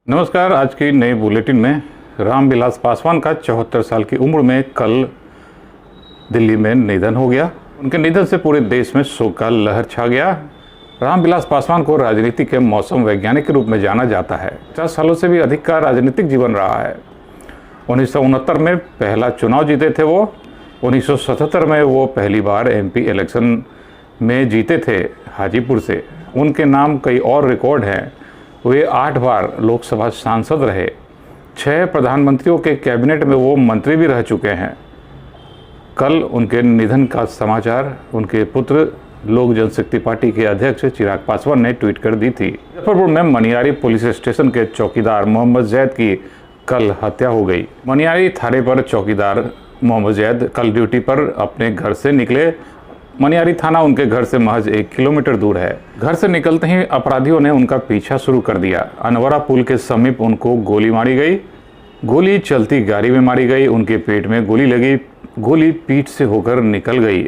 नमस्कार। आज की नई बुलेटिन में रामविलास पासवान का 74 साल की उम्र में कल दिल्ली में निधन हो गया। उनके निधन से पूरे देश में शोक का लहर छा गया। रामविलास पासवान को राजनीति के मौसम वैज्ञानिक के रूप में जाना जाता है। 50 सालों से भी अधिक का राजनीतिक जीवन रहा है। 1969 में पहला चुनाव जीते थे वो। 1977 में वो पहली बार एमपी इलेक्शन में जीते थे हाजीपुर से। उनके नाम कई और रिकॉर्ड हैं। वे 8 बार लोकसभा सांसद रहे। 6 प्रधानमंत्रियों के कैबिनेट में वो मंत्री भी रह चुके हैं। कल उनके निधन का समाचार उनके पुत्र लोक जनशक्ति पार्टी के अध्यक्ष चिराग पासवान ने ट्वीट कर दी थी। मुजफ्फरपुर में मनियारी पुलिस स्टेशन के चौकीदार मोहम्मद जैद की कल हत्या हो गई। मनियारी थाने पर चौकीदार मोहम्मद जैद कल ड्यूटी पर अपने घर से निकले। मनियारी थाना उनके घर से महज 1 किलोमीटर दूर है। घर से निकलते ही अपराधियों ने उनका पीछा शुरू कर दिया। अनवरा पुल के समीप उनको गोली मारी गई। गोली चलती गाड़ी में मारी गई। उनके पेट में गोली लगी। गोली पीठ से होकर निकल गई।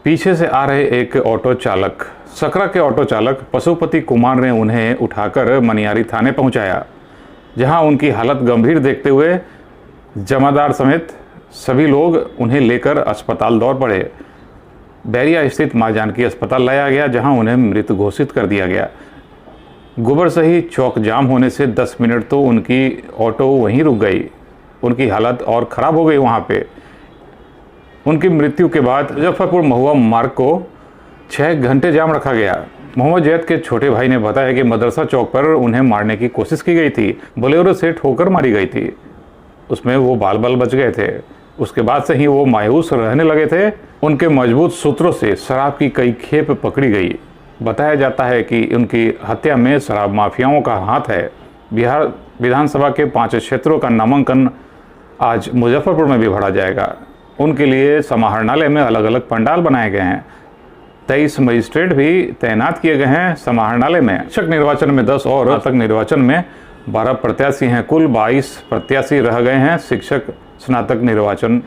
पीछे से आ रहे एक ऑटो चालक, सकरा के ऑटो चालक पशुपति कुमार ने उन्हें उठाकर मनियारी थाने पहुंचाया, जहां उनकी हालत गंभीर देखते हुए जमादार समेत सभी लोग उन्हें लेकर अस्पताल दौड़ पड़े। बैरिया स्थित मां जानकी अस्पताल लाया गया, जहां उन्हें मृत घोषित कर दिया गया। गोबरसही चौक जाम होने से 10 मिनट तो उनकी ऑटो वहीं रुक गई। उनकी हालत और ख़राब हो गई। वहां पे उनकी मृत्यु के बाद मुजफ्फरपुर महुआ मार्ग को 6 घंटे जाम रखा गया। मोहम्मद जैद के छोटे भाई ने बताया कि मदरसा चौक पर उन्हें मारने की कोशिश की गई थी। बोलेरो से ठोकर मारी गई थी। उसमें वो बाल बाल बच गए थे। उसके बाद से ही वो मायूस रहने लगे थे। उनके मजबूत सूत्रों से शराब की कई खेप पकड़ी गई। बताया जाता है कि उनकी हत्या में शराब माफियाओं का हाथ है। बिहार विधानसभा के 5 क्षेत्रों का नामांकन आज मुजफ्फरपुर में भी भरा जाएगा। उनके लिए समाहरणालय में अलग अलग पंडाल बनाए गए हैं। 23 मजिस्ट्रेट भी तैनात किए गए हैं समाहरणालय में। शिक्षक निर्वाचन में 10 और स्नातक निर्वाचन में 12 प्रत्याशी हैं। कुल 22 प्रत्याशी रह गए हैं शिक्षक स्नातक निर्वाचन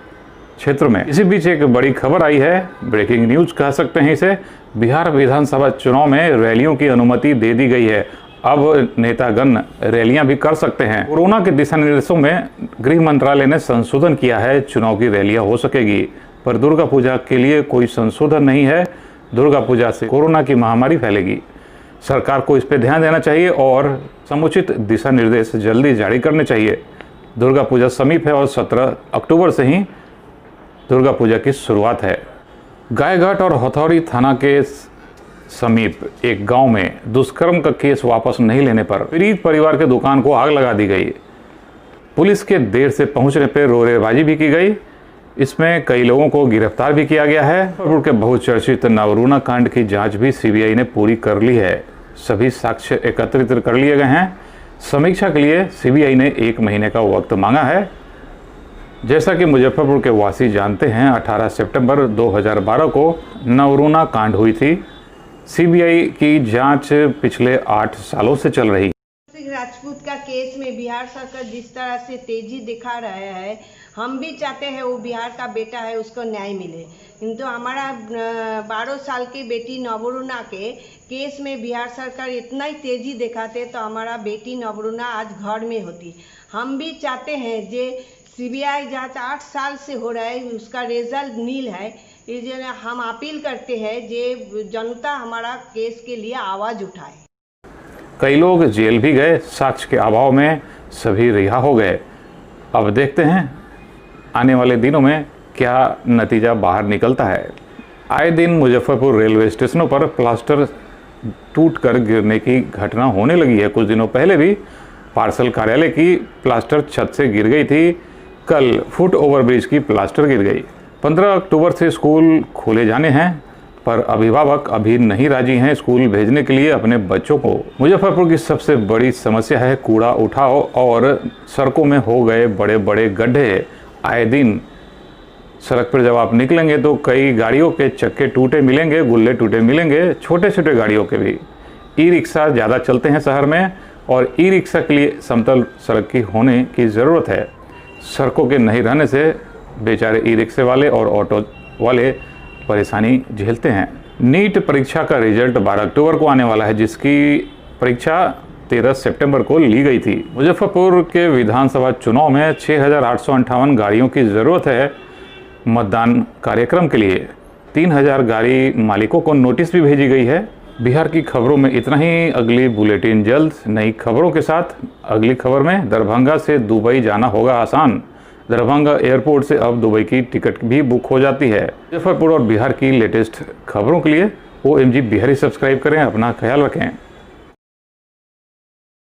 क्षेत्र में। इसी बीच एक बड़ी खबर आई है, ब्रेकिंग न्यूज कह सकते हैं इसे। बिहार विधानसभा चुनाव में रैलियों की अनुमति दे दी गई है। अब नेतागण रैलियां भी कर सकते हैं। कोरोना के दिशा निर्देशों में गृह मंत्रालय ने संशोधन किया है। चुनाव की रैलियां हो सकेगी, पर दुर्गा पूजा के लिए कोई संशोधन नहीं है। दुर्गा पूजा से कोरोना की महामारी फैलेगी। सरकार को इस पर ध्यान देना चाहिए और समुचित दिशा निर्देश जल्दी जारी करने चाहिए। दुर्गा पूजा समीप है और 17 अक्टूबर से ही दुर्गा पूजा की शुरुआत है। गायघाट और हथौड़ी थाना के समीप एक गांव में दुष्कर्म का केस वापस नहीं लेने पर पीड़ित परिवार के दुकान को आग लगा दी गई। पुलिस के देर से पहुंचने पर रोरेबाजी भी की गई। इसमें कई लोगों को गिरफ्तार भी किया गया है। मुजफ्फरपुर के बहुचर्चित नवरूणा कांड की जांच भी सीबीआई ने पूरी कर ली है। सभी साक्ष्य एकत्रित कर लिए गए हैं। समीक्षा के लिए सीबीआई ने 1 महीने का वक्त मांगा है। जैसा कि मुजफ्फरपुर के वासी जानते हैं, 18 सितंबर 2012 को नवरूणा कांड हुई थी। सीबीआई की जांच पिछले 8 सालों से चल रही। राजपूत का केस में बिहार सरकार जिस तरह से तेजी दिखा रहा है, हम भी चाहते हैं वो बिहार का बेटा है उसको न्याय मिले। किंतु हमारा 12 साल की बेटी नवरूणा के केस में बिहार सरकार इतना ही तेजी दिखाते तो हमारा बेटी नवरूणा आज घर में होती। हम भी चाहते हैं जे सीबीआई जांच 8 साल से हो रहा है, उसका रिजल्ट नील है। इसलिए हम अपील करते हैं जे जनता हमारा केस के लिए आवाज़ उठाए। कई लोग जेल भी गए। साक्ष्य के अभाव में सभी रिहा हो गए। अब देखते हैं आने वाले दिनों में क्या नतीजा बाहर निकलता है। आए दिन मुजफ्फरपुर रेलवे स्टेशनों पर प्लास्टर टूटकर गिरने की घटना होने लगी है। कुछ दिनों पहले भी पार्सल कार्यालय की प्लास्टर छत से गिर गई थी। कल फुट ओवरब्रिज की प्लास्टर गिर गई। 15 अक्टूबर से स्कूल खोले जाने हैं, पर अभिभावक अभी नहीं राजी हैं स्कूल भेजने के लिए अपने बच्चों को। मुजफ्फरपुर की सबसे बड़ी समस्या है कूड़ा उठाओ और सड़कों में हो गए बड़े बड़े गड्ढे। आए दिन सड़क पर जब आप निकलेंगे तो कई गाड़ियों के चक्के टूटे मिलेंगे, गुल्ले टूटे मिलेंगे, छोटे छोटे गाड़ियों के भी। ई रिक्शा ज़्यादा चलते हैं शहर में और ई रिक्शा के लिए समतल सड़क की होने की ज़रूरत है। सड़कों के नहीं रहने से बेचारे ई रिक्शे वाले और ऑटो वाले परेशानी झेलते हैं। नीट परीक्षा का रिजल्ट 12 अक्टूबर को आने वाला है, जिसकी परीक्षा 13 सितंबर को ली गई थी। मुजफ्फरपुर के विधानसभा चुनाव में 6,858 गाड़ियों की ज़रूरत है। मतदान कार्यक्रम के लिए 3,000 गाड़ी मालिकों को नोटिस भी भेजी गई है। बिहार की खबरों में इतना ही। अगली बुलेटिन जल्द नई खबरों के साथ। अगली खबर में दरभंगा से दुबई जाना होगा आसान। दरभंगा एयरपोर्ट से अब दुबई की टिकट भी बुक हो जाती है। मुजफ्फरपुर और बिहार की लेटेस्ट खबरों के लिए OMG बिहारी सब्सक्राइब करें। अपना ख्याल रखें।